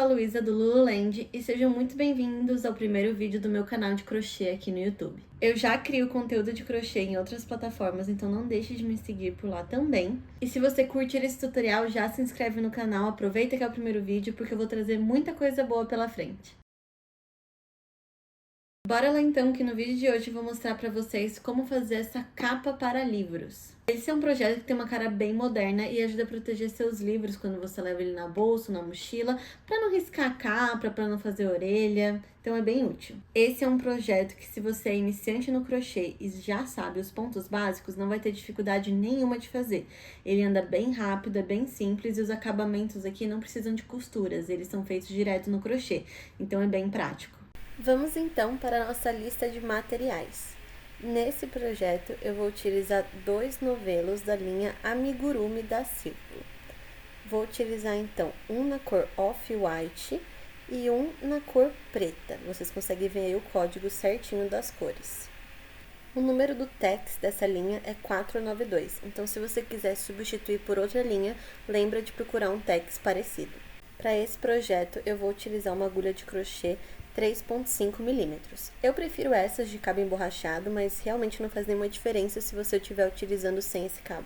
a Luísa do Lululand e sejam muito bem-vindos ao primeiro vídeo do meu canal de crochê aqui no YouTube. Eu já crio conteúdo de crochê em outras plataformas, então não deixe de me seguir por lá também. E se você curtir esse tutorial, já se inscreve no canal, aproveita que é o primeiro vídeo porque eu vou trazer muita coisa boa pela frente. Bora lá então, que no vídeo de hoje eu vou mostrar pra vocês como fazer essa capa para livros. Esse é um projeto que tem uma cara bem moderna e ajuda a proteger seus livros quando você leva ele na bolsa, na mochila, pra não riscar a capa, pra não fazer orelha, então é bem útil. Esse é um projeto que, se você é iniciante no crochê e já sabe os pontos básicos, não vai ter dificuldade nenhuma de fazer. Ele anda bem rápido, é bem simples e os acabamentos aqui não precisam de costuras, eles são feitos direto no crochê, então é bem prático. Vamos então para a nossa lista de materiais. Nesse projeto eu vou utilizar 2 novelos da linha Amigurumi da Círculo. Vou utilizar então um na cor Off-White e um na cor preta. Vocês conseguem ver aí o código certinho das cores. O número do tex dessa linha é 492, então se você quiser substituir por outra linha, lembra de procurar um tex parecido. Para esse projeto eu vou utilizar uma agulha de crochê 3,5 milímetros. Eu prefiro essas de cabo emborrachado, mas realmente não faz nenhuma diferença se você estiver utilizando sem esse cabo.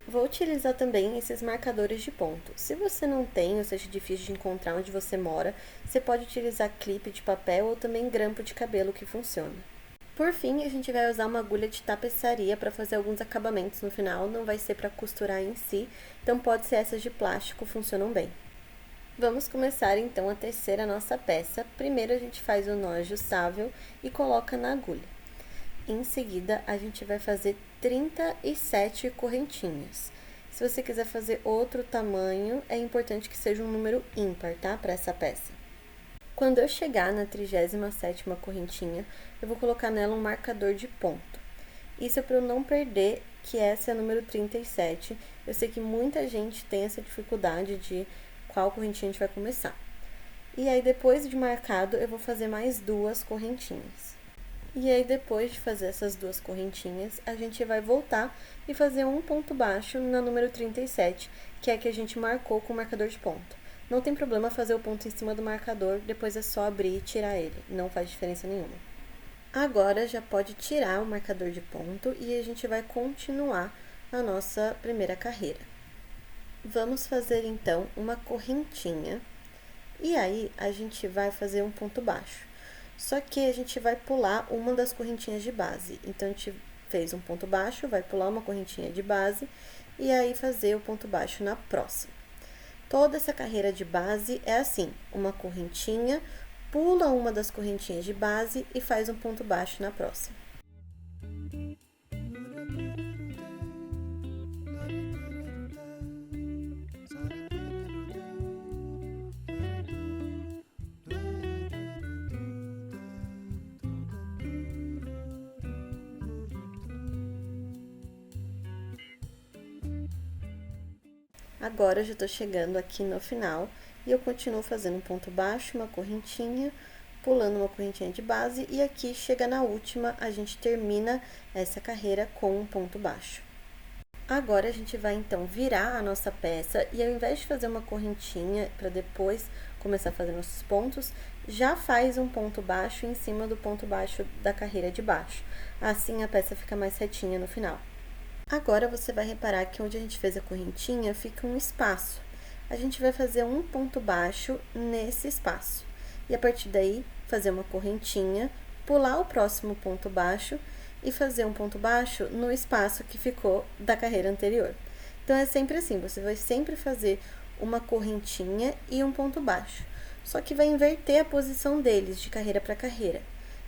Vou utilizar também esses marcadores de ponto. Se você não tem, ou seja difícil de encontrar onde você mora, você pode utilizar clipe de papel ou também grampo de cabelo que funciona. Por fim, a gente vai usar uma agulha de tapeçaria para fazer alguns acabamentos no final, não vai ser para costurar em si, então pode ser essas de plástico, funcionam bem. Vamos começar então a tecer a nossa peça. Primeiro a gente faz o nó ajustável e coloca na agulha. Em seguida, a gente vai fazer 37 correntinhas. Se você quiser fazer outro tamanho, é importante que seja um número ímpar, tá? Para essa peça. Quando eu chegar na 37ª correntinha, eu vou colocar nela um marcador de ponto. Isso é para eu não perder que essa é a número 37. Eu sei que muita gente tem essa dificuldade de qual correntinha a gente vai começar. E aí, depois de marcado, eu vou fazer mais 2 correntinhas. E aí, depois de fazer essas 2 correntinhas, a gente vai voltar e fazer um ponto baixo na número 37, que é a que a gente marcou com o marcador de ponto. Não tem problema fazer o ponto em cima do marcador, depois é só abrir e tirar ele, não faz diferença nenhuma. Agora, já pode tirar o marcador de ponto e a gente vai continuar a nossa primeira carreira. Vamos fazer então uma correntinha e aí a gente vai fazer um ponto baixo. Só que a gente vai pular uma das correntinhas de base. Então, a gente fez um ponto baixo, vai pular uma correntinha de base e aí fazer o ponto baixo na próxima. Toda essa carreira de base é assim, uma correntinha, pula uma das correntinhas de base e faz um ponto baixo na próxima. Agora, eu já tô chegando aqui no final e eu continuo fazendo um ponto baixo, uma correntinha, pulando uma correntinha de base e aqui, chega na última, a gente termina essa carreira com um ponto baixo. Agora, a gente vai, então, virar a nossa peça e ao invés de fazer uma correntinha para depois começar a fazer nossos pontos, já faz um ponto baixo em cima do ponto baixo da carreira de baixo. Assim, a peça fica mais retinha no final. Agora, você vai reparar que onde a gente fez a correntinha, fica um espaço. A gente vai fazer um ponto baixo nesse espaço. E, a partir daí, fazer uma correntinha, pular o próximo ponto baixo e fazer um ponto baixo no espaço que ficou da carreira anterior. Então, é sempre assim, você vai sempre fazer uma correntinha e um ponto baixo. Só que vai inverter a posição deles, de carreira para carreira.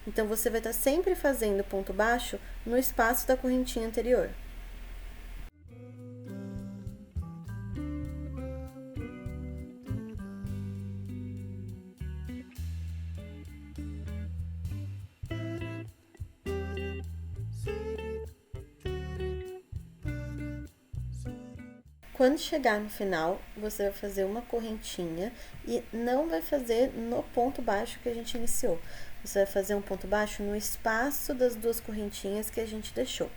Então, você vai estar sempre fazendo ponto baixo no espaço da correntinha anterior. Quando chegar no final, você vai fazer uma correntinha e não vai fazer no ponto baixo que a gente iniciou. Você vai fazer um ponto baixo no espaço das 2 correntinhas que a gente deixou.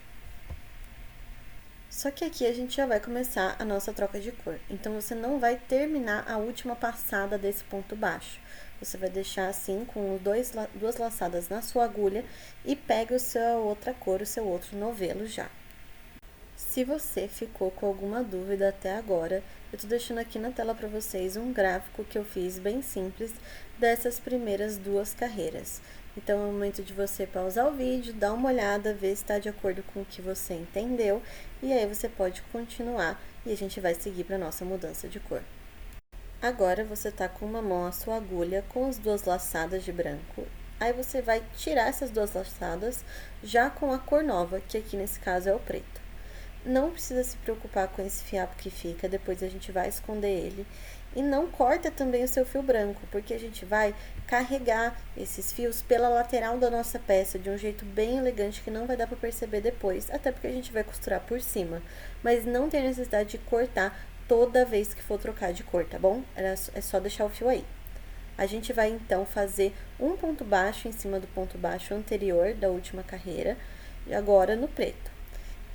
Só que aqui a gente já vai começar a nossa troca de cor. Então, você não vai terminar a última passada desse ponto baixo. Você vai deixar assim, com duas laçadas na sua agulha e pega a sua outra cor, o seu outro novelo já. Se você ficou com alguma dúvida até agora, eu tô deixando aqui na tela para vocês um gráfico que eu fiz bem simples dessas primeiras 2 carreiras. Então, é o momento de você pausar o vídeo, dar uma olhada, ver se está de acordo com o que você entendeu, e aí você pode continuar e a gente vai seguir para nossa mudança de cor. Agora, você tá com uma mão a sua agulha com as 2 laçadas de branco. Aí, você vai tirar essas 2 laçadas já com a cor nova, que aqui nesse caso é o preto. Não precisa se preocupar com esse fiapo que fica, depois a gente vai esconder ele. E não corta também o seu fio branco, porque a gente vai carregar esses fios pela lateral da nossa peça, de um jeito bem elegante que não vai dar para perceber depois, até porque a gente vai costurar por cima. Mas não tem necessidade de cortar toda vez que for trocar de cor, tá bom? É só deixar o fio aí. A gente vai então fazer um ponto baixo em cima do ponto baixo anterior da última carreira, agora no preto.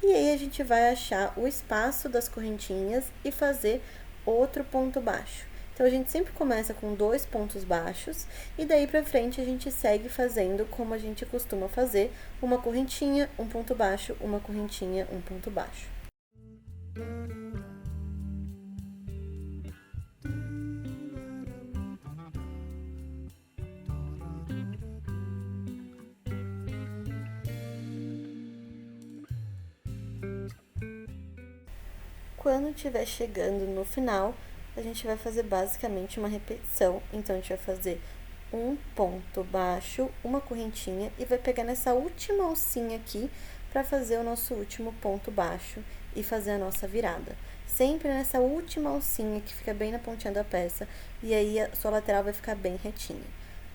E aí, a gente vai achar o espaço das correntinhas e fazer outro ponto baixo. Então, a gente sempre começa com 2 pontos baixos e daí pra frente a gente segue fazendo como a gente costuma fazer, uma correntinha, um ponto baixo, uma correntinha, um ponto baixo. Quando estiver chegando no final, a gente vai fazer basicamente uma repetição. Então, a gente vai fazer um ponto baixo, uma correntinha e vai pegar nessa última alcinha aqui para fazer o nosso último ponto baixo e fazer a nossa virada. Sempre nessa última alcinha que fica bem na pontinha da peça e aí a sua lateral vai ficar bem retinha.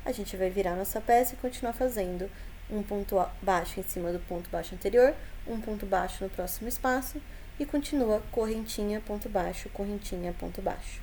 A gente vai virar nossa peça e continuar fazendo um ponto baixo em cima do ponto baixo anterior, um ponto baixo no próximo espaço e continua correntinha, ponto baixo, correntinha, ponto baixo.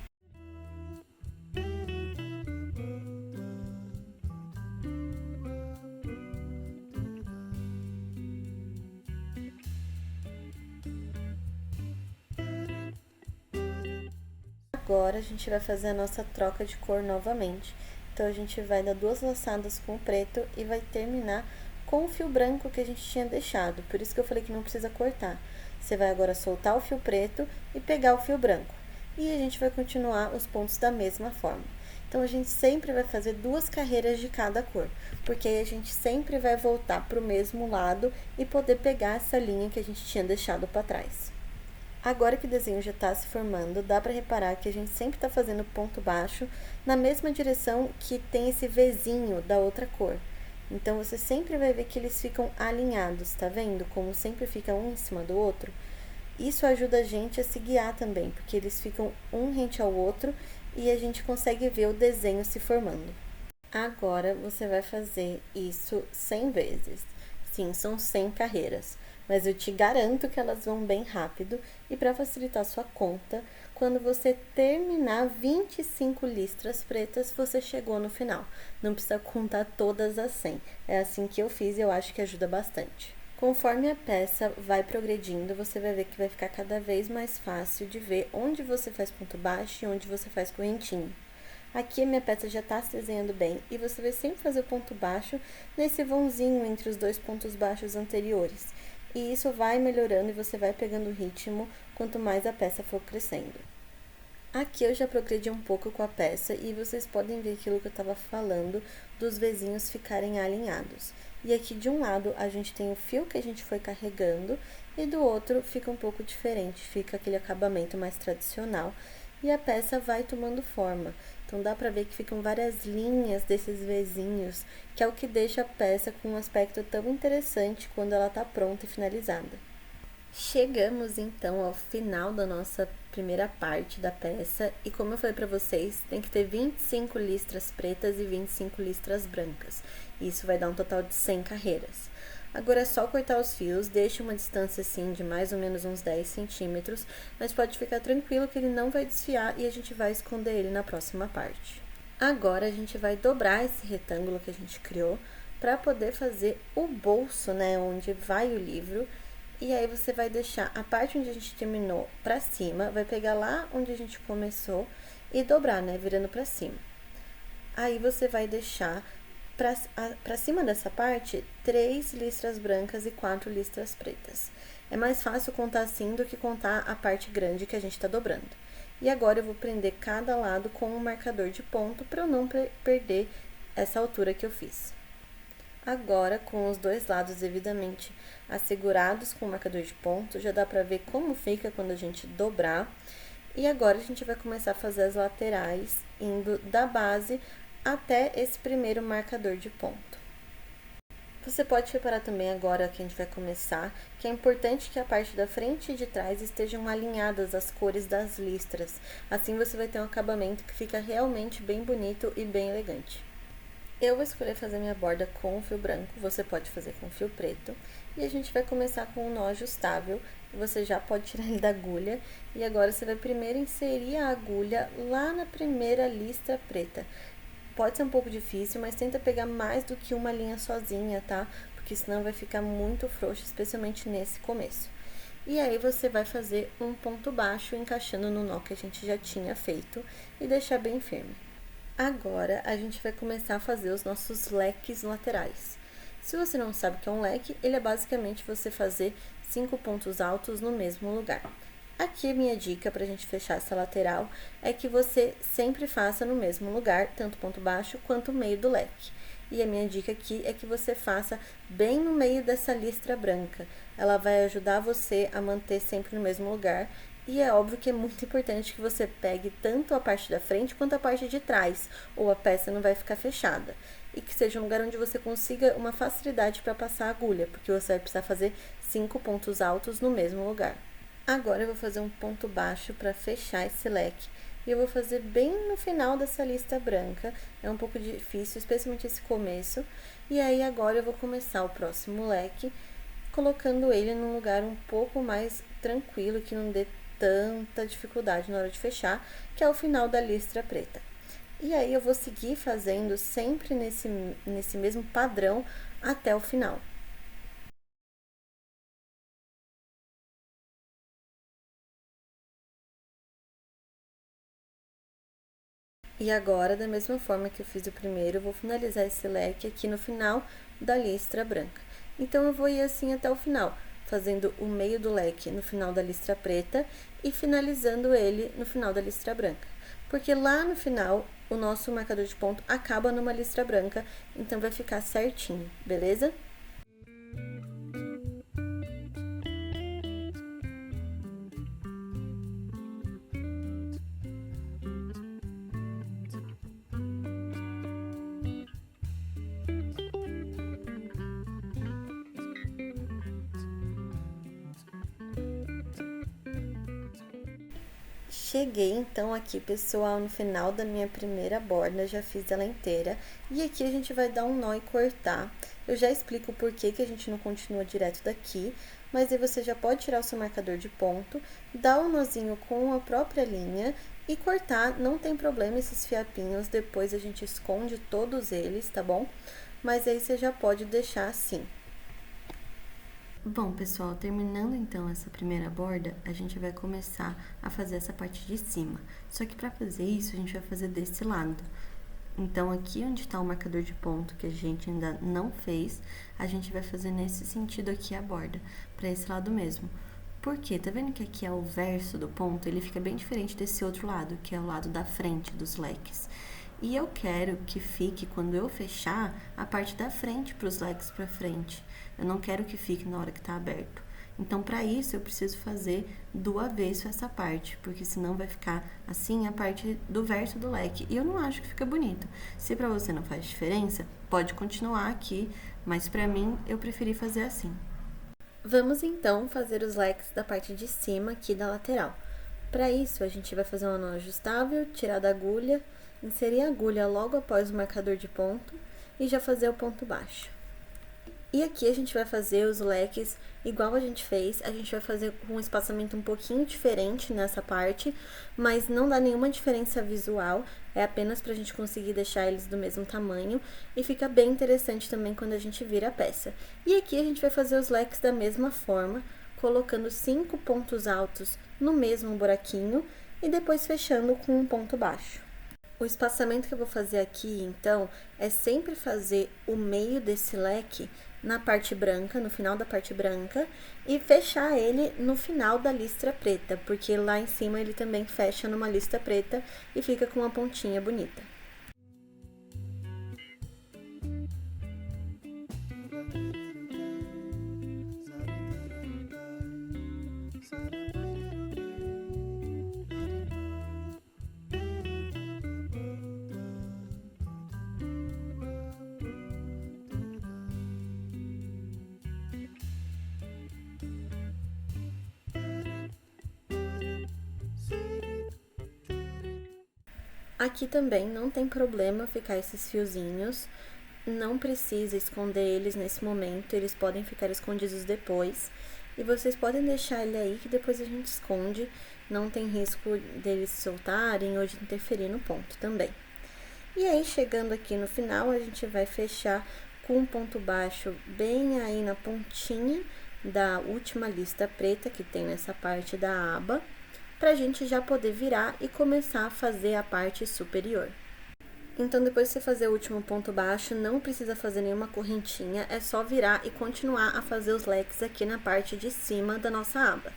Agora, a gente vai fazer a nossa troca de cor novamente. Então, a gente vai dar 2 laçadas com o preto e vai terminar com o fio branco que a gente tinha deixado. Por isso que eu falei que não precisa cortar. Você vai agora soltar o fio preto e pegar o fio branco. E a gente vai continuar os pontos da mesma forma. Então, a gente sempre vai fazer 2 carreiras de cada cor, porque aí a gente sempre vai voltar para o mesmo lado e poder pegar essa linha que a gente tinha deixado para trás. Agora que o desenho já está se formando, dá para reparar que a gente sempre está fazendo ponto baixo na mesma direção que tem esse Vzinho da outra cor. Então, você sempre vai ver que eles ficam alinhados, tá vendo? Como sempre fica um em cima do outro. Isso ajuda a gente a se guiar também, porque eles ficam um rente ao outro e a gente consegue ver o desenho se formando. Agora, você vai fazer isso 100 vezes. Sim, são 100 carreiras, mas eu te garanto que elas vão bem rápido e para facilitar sua conta, quando você terminar 25 listras pretas, você chegou no final. Não precisa contar todas as 100. É assim que eu fiz e eu acho que ajuda bastante. Conforme a peça vai progredindo, você vai ver que vai ficar cada vez mais fácil de ver onde você faz ponto baixo e onde você faz correntinha. Aqui a minha peça já está se desenhando bem e você vai sempre fazer o ponto baixo nesse vãozinho entre os 2 pontos baixos anteriores. E isso vai melhorando e você vai pegando o ritmo quanto mais a peça for crescendo. Aqui eu já progredi um pouco com a peça e vocês podem ver aquilo que eu estava falando dos Vzinhos ficarem alinhados. E aqui de um lado a gente tem o fio que a gente foi carregando e do outro fica um pouco diferente, fica aquele acabamento mais tradicional e a peça vai tomando forma. Então, dá pra ver que ficam várias linhas desses Vzinhos, que é o que deixa a peça com um aspecto tão interessante quando ela tá pronta e finalizada. Chegamos, então, ao final da nossa primeira parte da peça, e como eu falei pra vocês, tem que ter 25 listras pretas e 25 listras brancas. Isso vai dar um total de 100 carreiras. Agora é só cortar os fios, deixe uma distância assim de mais ou menos uns 10 centímetros, mas pode ficar tranquilo que ele não vai desfiar e a gente vai esconder ele na próxima parte. Agora a gente vai dobrar esse retângulo que a gente criou para poder fazer o bolso, né, onde vai o livro. E aí você vai deixar a parte onde a gente terminou pra cima, vai pegar lá onde a gente começou e dobrar, né, virando pra cima. Aí você vai deixar pra cima dessa parte 3 listras brancas e 4 listras pretas. É mais fácil contar assim do que contar a parte grande que a gente tá dobrando. E agora eu vou prender cada lado com um marcador de ponto para eu não perder essa altura que eu fiz. Agora, com os dois lados devidamente assegurados com o marcador de ponto, já dá pra ver como fica quando a gente dobrar. E agora a gente vai começar a fazer as laterais, indo da base até esse primeiro marcador de ponto. Você pode reparar também agora que a gente vai começar, que é importante que a parte da frente e de trás estejam alinhadas as cores das listras. Assim você vai ter um acabamento que fica realmente bem bonito e bem elegante. Eu vou escolher fazer minha borda com fio branco, você pode fazer com fio preto. E a gente vai começar com um nó ajustável, você já pode tirar ele da agulha. E agora você vai primeiro inserir a agulha lá na primeira listra preta. Pode ser um pouco difícil, mas tenta pegar mais do que uma linha sozinha, tá? Porque senão vai ficar muito frouxo, especialmente nesse começo. E aí você vai fazer um ponto baixo encaixando no nó que a gente já tinha feito e deixar bem firme. Agora, a gente vai começar a fazer os nossos leques laterais. Se você não sabe o que é um leque, ele é basicamente você fazer 5 pontos altos no mesmo lugar. Aqui, a minha dica para a gente fechar essa lateral é que você sempre faça no mesmo lugar, tanto ponto baixo quanto o meio do leque. E a minha dica aqui é que você faça bem no meio dessa listra branca. Ela vai ajudar você a manter sempre no mesmo lugar. E é óbvio que é muito importante que você pegue tanto a parte da frente quanto a parte de trás, ou a peça não vai ficar fechada. E que seja um lugar onde você consiga uma facilidade para passar a agulha, porque você vai precisar fazer 5 pontos altos no mesmo lugar. Agora eu vou fazer um ponto baixo para fechar esse leque. E eu vou fazer bem no final dessa lista branca. É um pouco difícil, especialmente esse começo. E aí agora eu vou começar o próximo leque, colocando ele num lugar um pouco mais tranquilo, que não dê tanta dificuldade na hora de fechar, que é o final da listra preta. E aí eu vou seguir fazendo sempre nesse mesmo padrão até o final. E agora, da mesma forma que eu fiz o primeiro, eu vou finalizar esse leque aqui no final da listra branca. Então, eu vou ir assim até o final, fazendo o meio do leque no final da listra preta e finalizando ele no final da listra branca. Porque lá no final, o nosso marcador de ponto acaba numa listra branca, então vai ficar certinho, beleza? Cheguei então aqui, pessoal, no final da minha primeira borda, já fiz ela inteira. E aqui a gente vai dar um nó e cortar. Eu já explico por que a gente não continua direto daqui, mas aí você já pode tirar o seu marcador de ponto, dar um nozinho com a própria linha e cortar. Não tem problema esses fiapinhos, depois a gente esconde todos eles, tá bom? Mas aí você já pode deixar assim. Bom, pessoal, terminando então essa primeira borda, a gente vai começar a fazer essa parte de cima. Só que para fazer isso, a gente vai fazer desse lado. Então, aqui onde está o marcador de ponto, que a gente ainda não fez, a gente vai fazer nesse sentido aqui a borda, para esse lado mesmo. Por quê? Tá vendo que aqui é o verso do ponto? Ele fica bem diferente desse outro lado, que é o lado da frente dos leques. E eu quero que fique, quando eu fechar, a parte da frente para os leques para frente. Eu não quero que fique na hora que tá aberto. Então, para isso, eu preciso fazer do avesso essa parte, porque senão vai ficar assim a parte do verso do leque. E eu não acho que fica bonito. Se para você não faz diferença, pode continuar aqui, mas para mim, eu preferi fazer assim. Vamos então fazer os leques da parte de cima aqui da lateral. Para isso, a gente vai fazer um nó ajustável, tirar da agulha, inserir a agulha logo após o marcador de ponto e já fazer o ponto baixo. E aqui a gente vai fazer os leques igual a gente fez, a gente vai fazer com um espaçamento um pouquinho diferente nessa parte, mas não dá nenhuma diferença visual, é apenas pra gente conseguir deixar eles do mesmo tamanho e fica bem interessante também quando a gente vira a peça. E aqui a gente vai fazer os leques da mesma forma, colocando 5 pontos altos no mesmo buraquinho e depois fechando com um ponto baixo. O espaçamento que eu vou fazer aqui, então, é sempre fazer o meio desse leque na parte branca, no final da parte branca, e fechar ele no final da listra preta, porque lá em cima ele também fecha numa listra preta e fica com uma pontinha bonita. Aqui também não tem problema ficar esses fiozinhos, não precisa esconder eles nesse momento, eles podem ficar escondidos depois. E vocês podem deixar ele aí que depois a gente esconde, não tem risco deles se soltarem ou de interferir no ponto também. E aí, chegando aqui no final, a gente vai fechar com um ponto baixo bem aí na pontinha da última lista preta que tem nessa parte da aba, pra gente já poder virar e começar a fazer a parte superior. Então, depois de você fazer o último ponto baixo, não precisa fazer nenhuma correntinha, é só virar e continuar a fazer os leques aqui na parte de cima da nossa aba.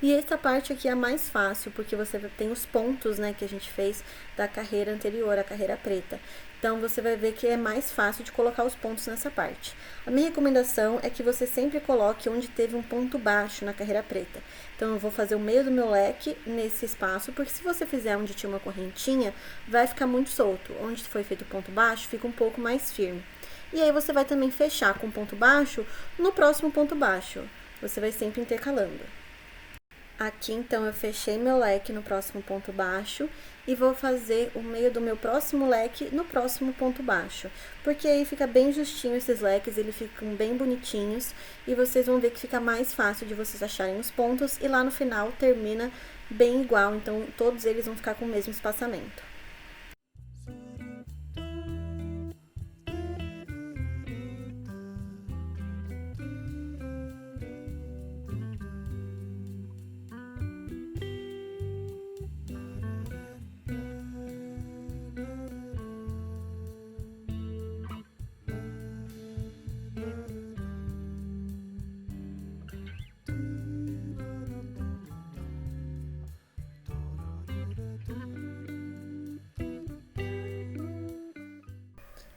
E essa parte aqui é a mais fácil, porque você tem os pontos, né, que a gente fez da carreira anterior, a carreira preta. Então, você vai ver que é mais fácil de colocar os pontos nessa parte. A minha recomendação é que você sempre coloque onde teve um ponto baixo na carreira preta. Então, eu vou fazer o meio do meu leque nesse espaço, porque se você fizer onde tinha uma correntinha, vai ficar muito solto. Onde foi feito o ponto baixo, fica um pouco mais firme. E aí, você vai também fechar com o ponto baixo no próximo ponto baixo. Você vai sempre intercalando. Aqui, então, eu fechei meu leque no próximo ponto baixo e vou fazer o meio do meu próximo leque no próximo ponto baixo. Porque aí fica bem justinho esses leques, eles ficam bem bonitinhos e vocês vão ver que fica mais fácil de vocês acharem os pontos e lá no final termina bem igual, então todos eles vão ficar com o mesmo espaçamento.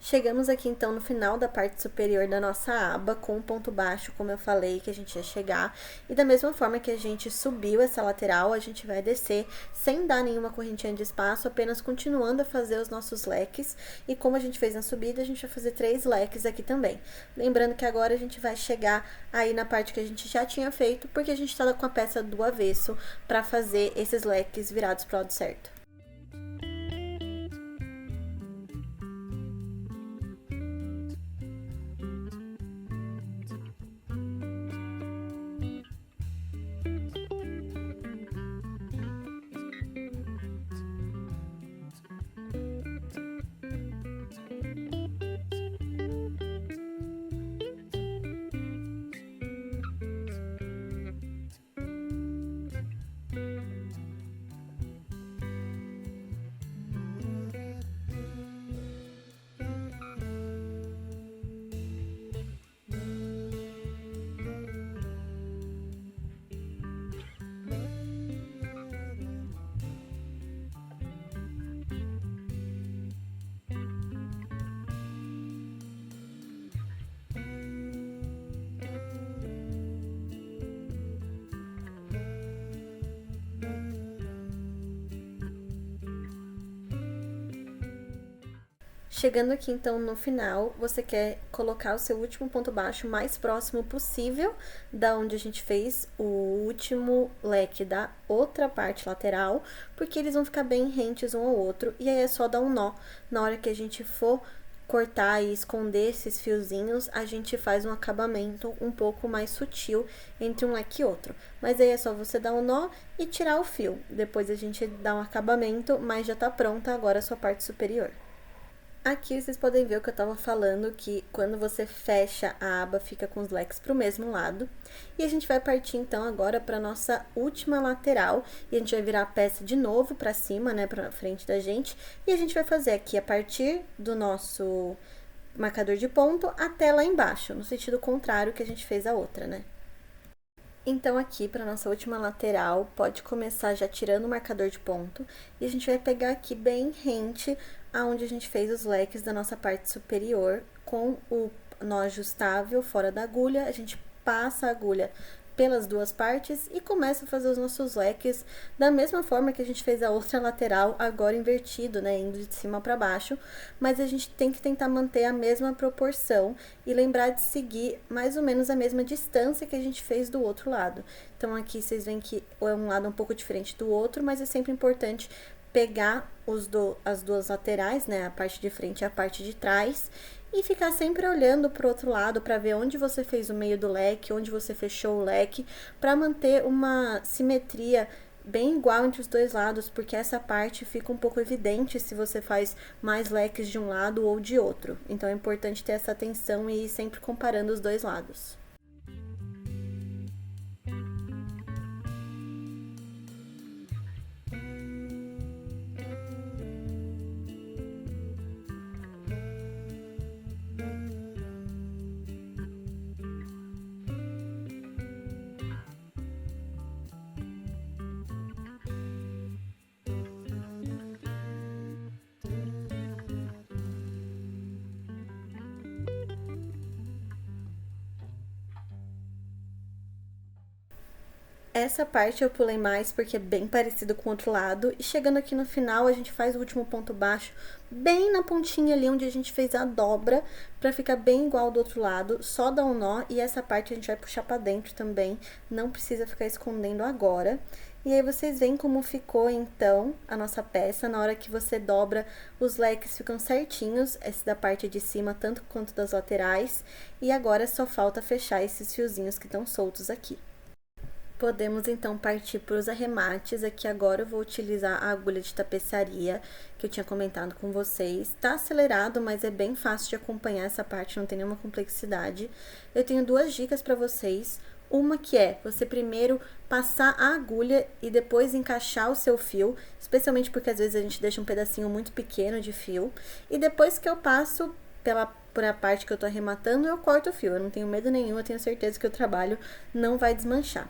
Chegamos aqui, então, no final da parte superior da nossa aba, com o ponto baixo, como eu falei, que a gente ia chegar. E da mesma forma que a gente subiu essa lateral, a gente vai descer sem dar nenhuma correntinha de espaço, apenas continuando a fazer os nossos leques. E como a gente fez na subida, a gente vai fazer 3 leques aqui também. Lembrando que agora a gente vai chegar aí na parte que a gente já tinha feito, porque a gente tá com a peça do avesso para fazer esses leques virados pro lado certo. Chegando aqui, então, no final, você quer colocar o seu último ponto baixo mais próximo possível da onde a gente fez o último leque da outra parte lateral, porque eles vão ficar bem rentes um ao outro, e aí é só dar um nó. Na hora que a gente for cortar e esconder esses fiozinhos, a gente faz um acabamento um pouco mais sutil entre um leque e outro. Mas aí é só você dar um nó e tirar o fio. Depois a gente dá um acabamento, mas já tá pronta agora a sua parte superior. Aqui vocês podem ver o que eu tava falando, que quando você fecha a aba, fica com os leques pro mesmo lado. E a gente vai partir, então, agora pra nossa última lateral. E a gente vai virar a peça de novo pra cima, né, pra frente da gente. E a gente vai fazer aqui, a partir do nosso marcador de ponto, até lá embaixo, no sentido contrário que a gente fez a outra, né? Então, aqui, para nossa última lateral, pode começar já tirando o marcador de ponto. E a gente vai pegar aqui bem rente aonde a gente fez os leques da nossa parte superior, com o nó ajustável fora da agulha. A gente passa a agulha pelas duas partes e começa a fazer os nossos leques da mesma forma que a gente fez a outra lateral, agora invertido, né, indo de cima para baixo, mas a gente tem que tentar manter a mesma proporção e lembrar de seguir mais ou menos a mesma distância que a gente fez do outro lado. Então, aqui vocês veem que é um lado um pouco diferente do outro, mas é sempre importante pegar as duas laterais, né, a parte de frente e a parte de trás, e ficar sempre olhando para o outro lado para ver onde você fez o meio do leque, onde você fechou o leque, para manter uma simetria bem igual entre os dois lados, porque essa parte fica um pouco evidente se você faz mais leques de um lado ou de outro. Então é importante ter essa atenção e ir sempre comparando os dois lados. Essa parte eu pulei mais porque é bem parecido com o outro lado. E chegando aqui no final, a gente faz o último ponto baixo bem na pontinha ali onde a gente fez a dobra, pra ficar bem igual do outro lado. Só dá um nó e essa parte a gente vai puxar pra dentro também. Não precisa ficar escondendo agora. E aí vocês veem como ficou, então, a nossa peça. Na hora que você dobra, os leques ficam certinhos, esse da parte de cima, tanto quanto das laterais. E agora só falta fechar esses fiozinhos que estão soltos aqui. Podemos, então, partir para os arremates. Aqui agora eu vou utilizar a agulha de tapeçaria, que eu tinha comentado com vocês. Tá acelerado, mas é bem fácil de acompanhar essa parte, não tem nenhuma complexidade. Eu tenho duas dicas para vocês. Uma que é você primeiro passar a agulha e depois encaixar o seu fio, especialmente porque às vezes a gente deixa um pedacinho muito pequeno de fio. E depois que eu passo por a parte que eu tô arrematando, eu corto o fio. Eu não tenho medo nenhum, eu tenho certeza que o trabalho não vai desmanchar.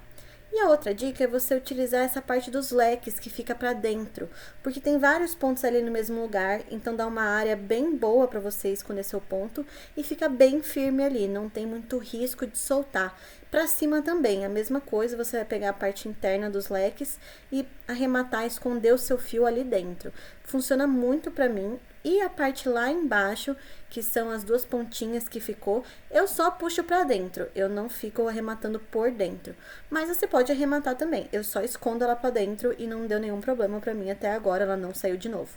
E a outra dica é você utilizar essa parte dos leques que fica pra dentro, porque tem vários pontos ali no mesmo lugar, então dá uma área bem boa pra você esconder seu ponto e fica bem firme ali, não tem muito risco de soltar. Pra cima também, a mesma coisa, você vai pegar a parte interna dos leques e arrematar, esconder o seu fio ali dentro. Funciona muito pra mim. E a parte lá embaixo, que são as duas pontinhas que ficou, eu só puxo pra dentro, eu não fico arrematando por dentro. Mas você pode arrematar também, eu só escondo ela pra dentro e não deu nenhum problema pra mim até agora, ela não saiu de novo.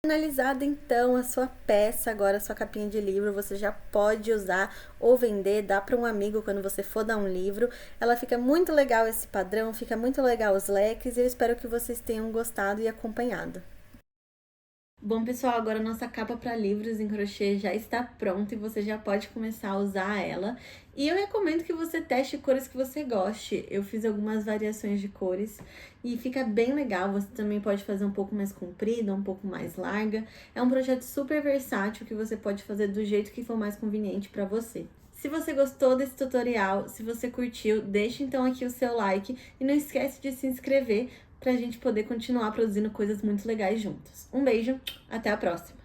Finalizada, então, a sua peça, agora a sua capinha de livro, você já pode usar ou vender, dá para um amigo quando você for dar um livro. Ela fica muito legal esse padrão, fica muito legal os leques e eu espero que vocês tenham gostado e acompanhado. Bom, pessoal, agora a nossa capa para livros em crochê já está pronta e você já pode começar a usar ela. E eu recomendo que você teste cores que você goste. Eu fiz algumas variações de cores e fica bem legal. Você também pode fazer um pouco mais comprida, um pouco mais larga. É um projeto super versátil que você pode fazer do jeito que for mais conveniente para você. Se você gostou desse tutorial, se você curtiu, deixa então aqui o seu like e não esquece de se inscrever pra gente poder continuar produzindo coisas muito legais juntos. Um beijo, até a próxima!